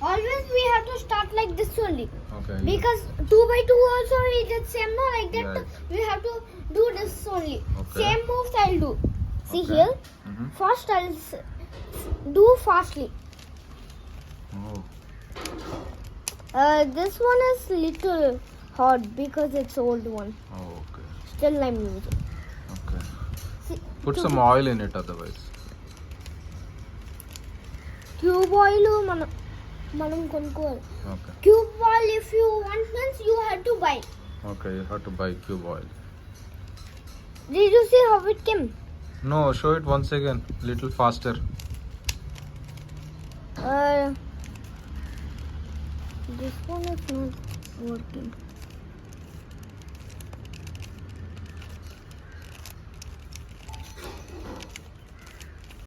Always we have to start like this only. Okay. Because 2 by 2 also we did same, no? Like that Right. we have to do this only. Okay. Same moves I'll do. See Okay. here? Mm-hmm. First I'll do fastly. Oh. This one is little hard because it's old one. Oh, okay. Still I'm using. Okay. See, Put some oil in it otherwise. Cube oil మనం కొనుక్కోవాలి. Okay. Cube oil if you want means you have to buy. Okay, you have to buy cube oil. Did you see how it came? No, show it once again. Little faster. This one is not working.